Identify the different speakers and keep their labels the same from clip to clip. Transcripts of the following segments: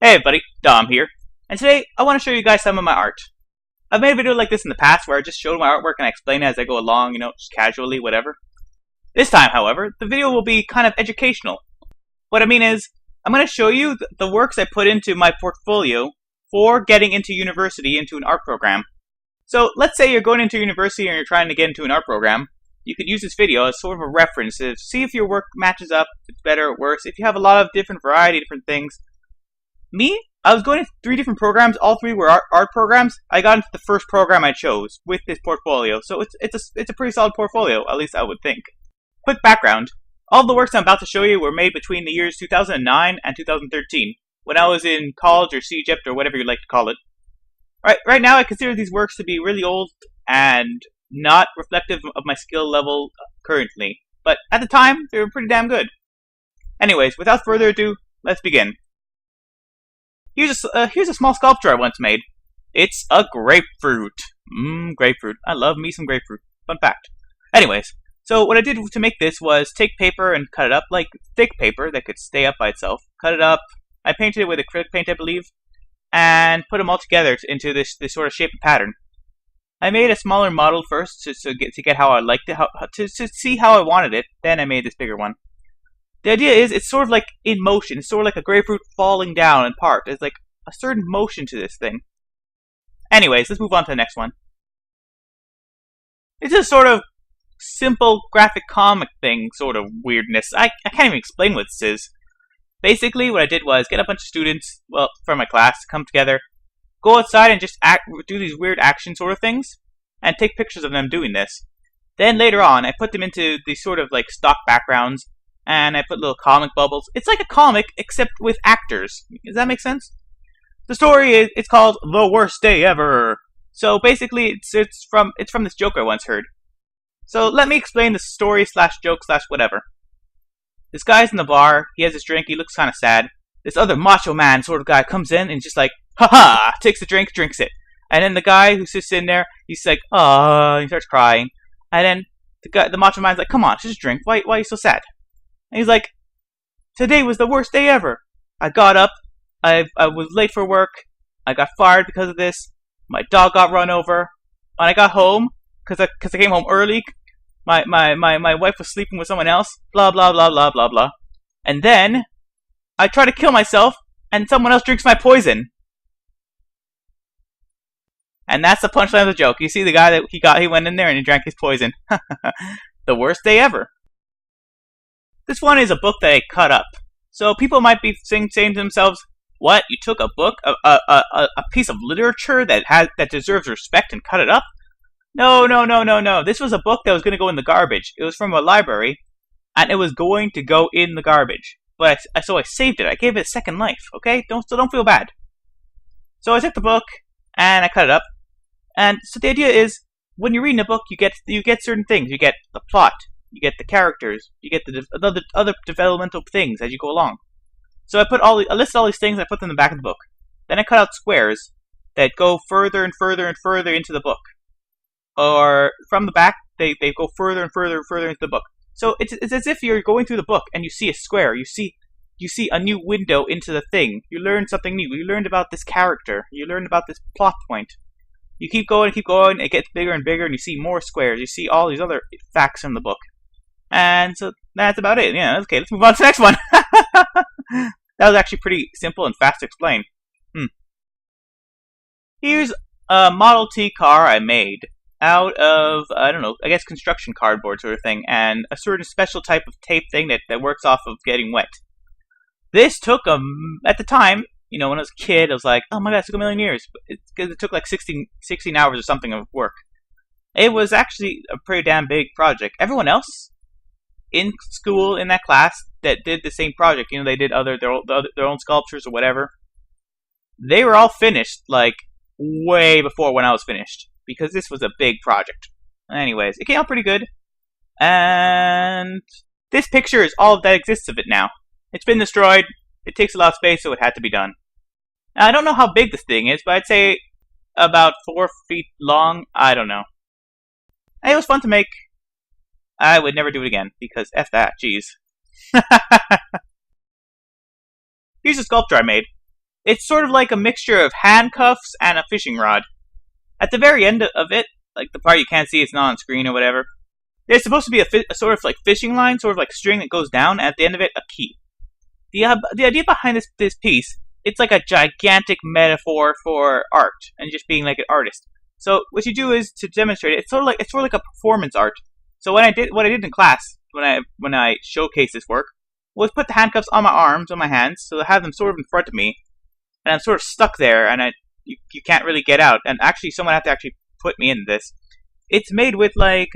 Speaker 1: Hey everybody, Dom here, and today I want to show you guys some of my art. I've made a video like this in the past where I just showed my artwork and I explain it as I go along, just casually, whatever. This time, however, the video will be kind of educational. What I mean is, I'm going to show you the works I put into my portfolio for getting into university, into an art program. So let's say you're going into university and you're trying to get into an art program. You could use this video as sort of a reference to see if your work matches up, if it's better or worse, if you have a lot of different variety, different things. Me, I was going into 3 different programs. All 3 were art programs. I got into the first program I chose with this portfolio, so it's a pretty solid portfolio, at least I would think. Quick background: all the works I'm about to show you were made between the years 2009 and 2013, when I was in college or CEGEP or whatever you like to call it. Right now, I consider these works to be really old and not reflective of my skill level currently, but at the time they were pretty damn good. Anyways, without further ado, let's begin. Here's a small sculpture I once made. It's a grapefruit. Grapefruit. I love me some grapefruit. Fun fact. Anyways, so what I did to make this was take paper and cut it up, like thick paper that could stay up by itself. Cut it up. I painted it with acrylic paint, I believe, and put them all together into this sort of shape and pattern. I made a smaller model first to get how I liked it, to see how I wanted it. Then I made this bigger one. The idea is, it's sort of like in motion. It's sort of like a grapefruit falling down in part. There's like a certain motion to this thing. Anyways, let's move on to the next one. It's a sort of simple graphic comic thing, sort of weirdness. I can't even explain what this is. Basically, what I did was get a bunch of students, well, from my class, to come together, go outside and just do these weird action sort of things, and take pictures of them doing this. Then later on, I put them into these sort of like stock backgrounds, and I put little comic bubbles. It's like a comic, except with actors. Does that make sense? The story is, it's called The Worst Day Ever. So basically, it's from this joke I once heard. So let me explain the story / joke / whatever. This guy's in the bar. He has his drink. He looks kind of sad. This other macho man sort of guy comes in and just like, ha, takes the drink, drinks it. And then the guy who sits in there, he's like, oh, he starts crying. And then the macho man's like, come on, just drink. Why are you so sad? And he's like, today was the worst day ever. I got up, I was late for work, I got fired because of this, my dog got run over. When I got home, because I came home early, my wife was sleeping with someone else, blah, blah, blah, blah, blah, blah. And then, I try to kill myself, and someone else drinks my poison. And that's the punchline of the joke. You see the guy that he went in there and he drank his poison. The worst day ever. This one is a book that I cut up. So people might be saying to themselves, what, you took a book, a piece of literature that deserves respect and cut it up? No. This was a book that was going to go in the garbage. It was from a library, and it was going to go in the garbage. But so I saved it. I gave it a second life, okay? Don't feel bad. So I took the book, and I cut it up. And so the idea is, when you're reading a book, you get certain things. You get the plot. You get the characters. You get the other developmental things as you go along. So I listed all these things. I put them in the back of the book. Then I cut out squares that go further and further and further into the book, or from the back they go further and further and further into the book. So it's as if you're going through the book and you see a square. You see a new window into the thing. You learn something new. You learned about this character. You learned about this plot point. You keep going. It gets bigger and bigger, and you see more squares. You see all these other facts in the book. And so that's about it. Yeah, okay, let's move on to the next one. That was actually pretty simple and fast to explain. Here's a Model T car I made out of, I don't know, I guess construction cardboard sort of thing, and a certain special type of tape thing that works off of getting wet. This took, at the time, when I was a kid, I was like, oh my god, it took a million years. Because it took like 16 hours or something of work. It was actually a pretty damn big project. Everyone else in school, in that class, that did the same project, they did their own sculptures or whatever, they were all finished, like, way before when I was finished, because this was a big project. Anyways, it came out pretty good, and this picture is all that exists of it now. It's been destroyed, it takes a lot of space, so it had to be done. Now, I don't know how big this thing is, but I'd say about 4 feet long, I don't know. It was fun to make. I would never do it again, because F that, jeez. Here's a sculpture I made. It's sort of like a mixture of handcuffs and a fishing rod. At the very end of it, like the part you can't see, it's not on screen or whatever, there's supposed to be a sort of like fishing line, sort of like string that goes down, and at the end of it, a key. The idea behind this piece, it's like a gigantic metaphor for art and just being like an artist. So what you do is to demonstrate it. It's sort of like a performance art. So what I did in class when I showcased this work was put the handcuffs on my arms, on my hands, so I have them sort of in front of me, and I'm sort of stuck there, and you can't really get out. And actually, someone had to actually put me in this. It's made with like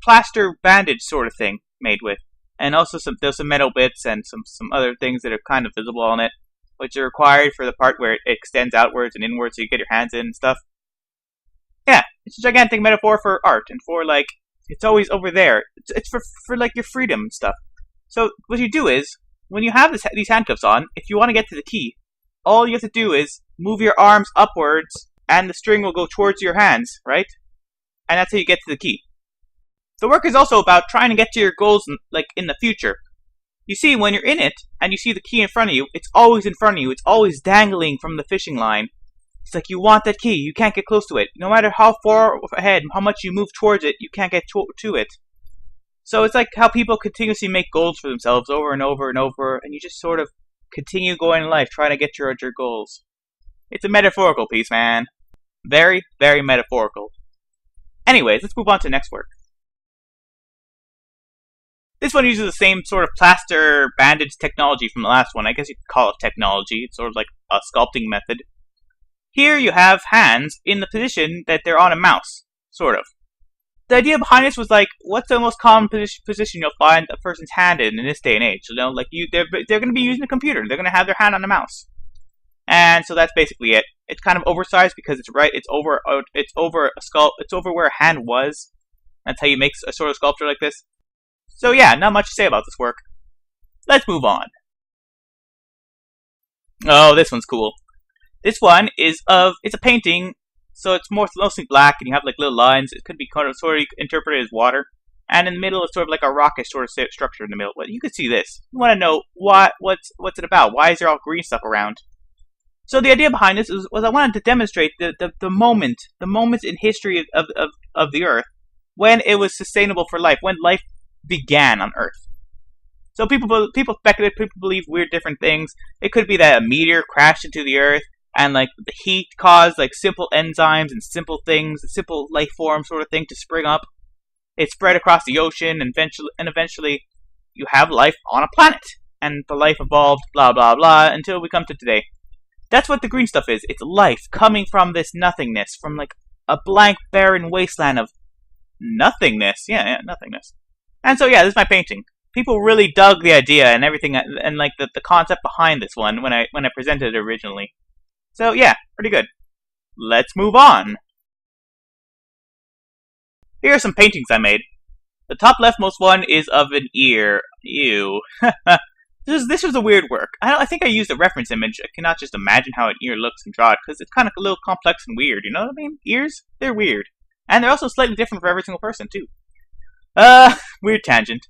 Speaker 1: plaster bandage sort of thing made with, and also there's some metal bits and some other things that are kind of visible on it, which are required for the part where it extends outwards and inwards so you get your hands in and stuff. Yeah, it's a gigantic metaphor for art and for like it's always over there. It's for like your freedom and stuff. So what you do is when you have these handcuffs on, if you want to get to the key, all you have to do is move your arms upwards, and the string will go towards your hands, right? And that's how you get to the key. The work is also about trying to get to your goals in the future. You see, when you're in it, and you see the key in front of you, it's always in front of you. It's always dangling from the fishing line. It's like you want that key. You can't get close to it. No matter how far ahead, how much you move towards it, you can't get to it. So it's like how people continuously make goals for themselves over and over and over, and you just sort of continue going in life trying to get towards your goals. It's a metaphorical piece, man. Very, very metaphorical. Anyways, let's move on to the next work. This one uses the same sort of plaster bandage technology from the last one. I guess you could call it technology. It's sort of like a sculpting method. Here you have hands in the position that they're on a mouse, sort of. The idea behind this was like, what's the most common position you'll find a person's hand in this day and age? You know, like they're going to be using a computer. They're going to have their hand on the mouse, and so that's basically it. It's kind of oversized because it's over where a hand was. That's how you make a sort of sculpture like this. So yeah, not much to say about this work. Let's move on. Oh, this one's cool. This one is it's a painting, so it's mostly black, and you have like little lines. It could be sort of interpreted as water, and in the middle is sort of like a rockish sort of structure in the middle. But you can see this. You want to know what's it about? Why is there all green stuff around? So the idea behind this was I wanted to demonstrate the moments in history of the Earth when it was sustainable for life, when life began on Earth. So people speculate, people believe weird different things. It could be that a meteor crashed into the Earth, and like the heat caused like simple enzymes and simple things, simple life form sort of thing to spring up. It spread across the ocean, and eventually you have life on a planet, and the life evolved, blah blah blah, until we come to today. That's what the green stuff is. It's life coming from this nothingness, from like a blank, barren wasteland of nothingness. Yeah, nothingness. And so yeah, this is my painting. People really dug the idea and everything, and like the concept behind this one when I presented it originally. So yeah, pretty good. Let's move on. Here are some paintings I made. The top leftmost one is of an ear. Ew. This was a weird work. I think I used a reference image. I cannot just imagine how an ear looks and draw it, because it's kind of a little complex and weird, you know what I mean? Ears, they're weird. And they're also slightly different for every single person, too. Weird tangent.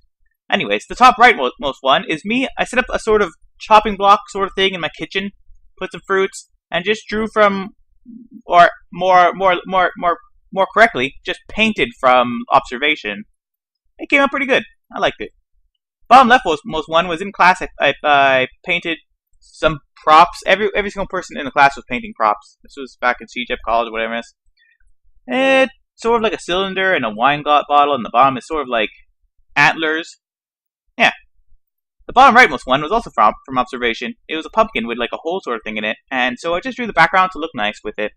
Speaker 1: Anyways, the top rightmost one is me. I set up a sort of chopping block sort of thing in my kitchen, put some fruits, and just drew from, or more correctly, just painted from observation. It came out pretty good. I liked it. Bottom leftmost one was in class. I painted some props. Every single person in the class was painting props. This was back in CJEP College, whatever it is. It's sort of like a cylinder and a wine bottle, and the bottom is sort of like antlers. Yeah. The bottom rightmost one was also from observation. It was a pumpkin with like a hole sort of thing in it, and so I just drew the background to look nice with it.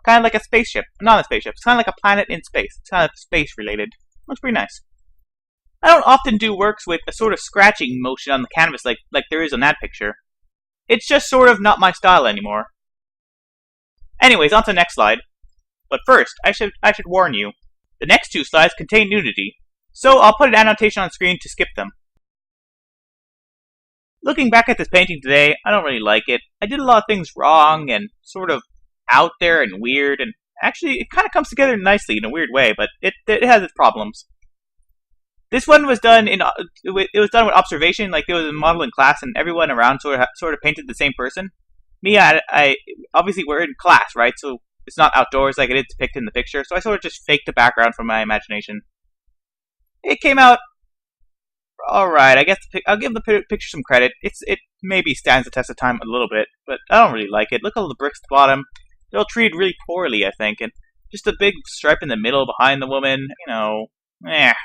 Speaker 1: Kind of like a spaceship. Not a spaceship. It's kind of like a planet in space. It's kind of space related. Looks pretty nice. I don't often do works with a sort of scratching motion on the canvas like there is on that picture. It's just sort of not my style anymore. Anyways, on to the next slide. But first, I should warn you. The next two slides contain nudity, so I'll put an annotation on screen to skip them. Looking back at this painting today, I don't really like it. I did a lot of things wrong and sort of out there and weird, and actually it kind of comes together nicely in a weird way, but it has its problems. This one was done it was done with observation, like there was a model in class and everyone around sort of painted the same person. Me, I obviously we're in class, right? So it's not outdoors like it is depicted in the picture. So I sort of just faked the background from my imagination. It came out alright. I guess I'll give the picture some credit. It maybe stands the test of time a little bit, but I don't really like it. Look at all the bricks at the bottom. They're all treated really poorly, I think, and just a big stripe in the middle behind the woman. You know, that's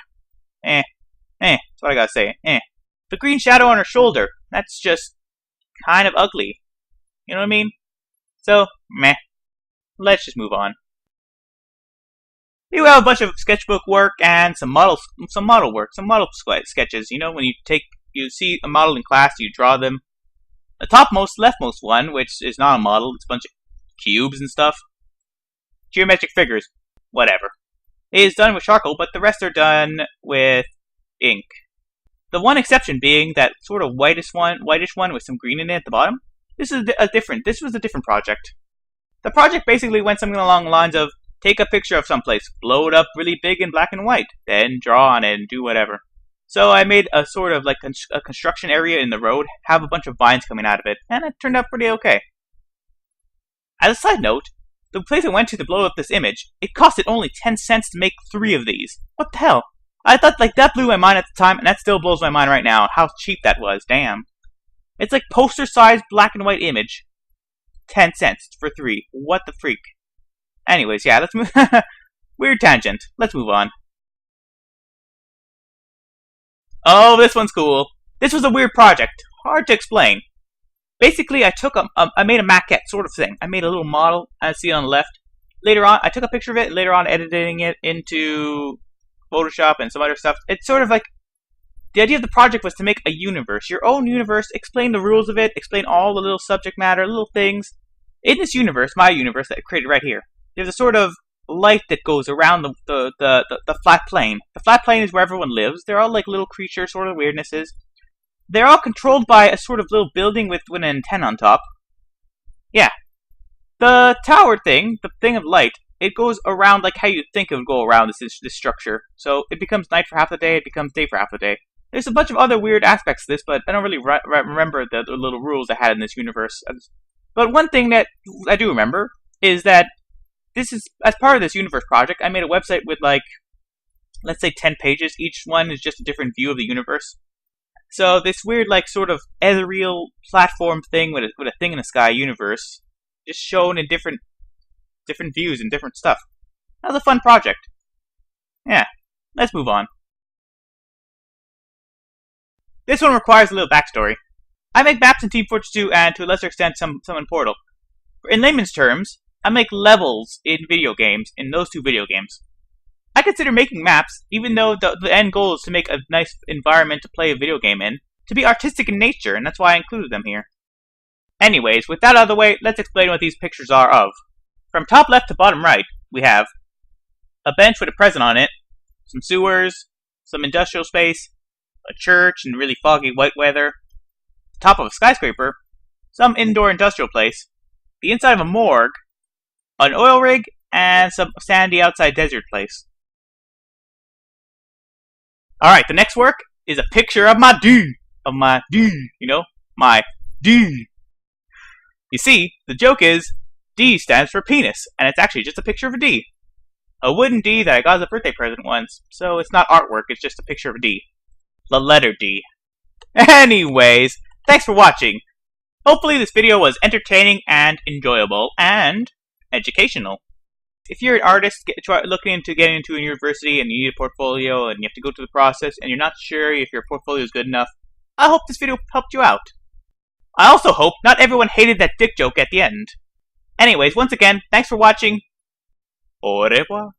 Speaker 1: what I gotta say. The green shadow on her shoulder. That's just kind of ugly. You know what I mean? So, meh. Let's just move on. Here we have a bunch of sketchbook work and some model sketches. You know, when you see a model in class, you draw them. The topmost, leftmost one, which is not a model, it's a bunch of cubes and stuff. Geometric figures, whatever. It is done with charcoal, but the rest are done with ink. The one exception being that sort of whitish one with some green in it at the bottom. This was a different project. The project basically went something along the lines of take a picture of someplace, blow it up really big in black and white, then draw on it and do whatever. So I made a sort of like a construction area in the road, have a bunch of vines coming out of it, and it turned out pretty okay. As a side note, the place I went to blow up this image, it costed only 10 cents to make 3 of these. What the hell? I thought like that blew my mind at the time, and that still blows my mind right now, how cheap that was, damn. It's like poster-sized black and white image. 10 cents for 3. What the freak? Anyways, yeah, let's move. Weird tangent. Let's move on. Oh, this one's cool. This was a weird project. Hard to explain. Basically, I made a maquette sort of thing. I made a little model, as you see on the left. Later on, I took a picture of it. Later on, editing it into Photoshop and some other stuff. It's sort of like the idea of the project was to make a universe, your own universe. Explain the rules of it. Explain all the little subject matter, little things. In this universe, my universe that I created right here, there's a sort of light that goes around the flat plane. The flat plane is where everyone lives. They're all like little creatures, sort of weirdnesses. They're all controlled by a sort of little building with an antenna on top. Yeah. The tower thing, the thing of light, it goes around like how you think it would go around this structure. So it becomes night for half the day, it becomes day for half the day. There's a bunch of other weird aspects to this, but I don't really remember the little rules I had in this universe. But one thing that I do remember is that this is, as part of this universe project, I made a website with like, let's say 10 pages. Each one is just a different view of the universe. So this weird, like, sort of ethereal platform thing with a thing in the sky universe, just shown in different views and different stuff. That was a fun project. Yeah, let's move on. This one requires a little backstory. I make maps in Team Fortress 2 and, to a lesser extent, some in Portal. In layman's terms, I make levels in video games, in those 2 video games. I consider making maps, even though the end goal is to make a nice environment to play a video game in, to be artistic in nature, and that's why I included them here. Anyways, with that out of the way, let's explain what these pictures are of. From top left to bottom right, we have a bench with a present on it, some sewers, some industrial space, a church in really foggy white weather, the top of a skyscraper, some indoor industrial place, the inside of a morgue, an oil rig, and some sandy outside desert place. Alright, the next work is a picture of my D. You know? My D. You see, the joke is, D stands for penis, and it's actually just a picture of a D. A wooden D that I got as a birthday present once, so it's not artwork, it's just a picture of a D. The letter D. Anyways, thanks for watching. Hopefully this video was entertaining and enjoyable, and educational. If you're an artist looking into getting into a university and you need a portfolio and you have to go through the process and you're not sure if your portfolio is good enough, I hope this video helped you out. I also hope not everyone hated that dick joke at the end. Anyways, once again, thanks for watching. Au revoir.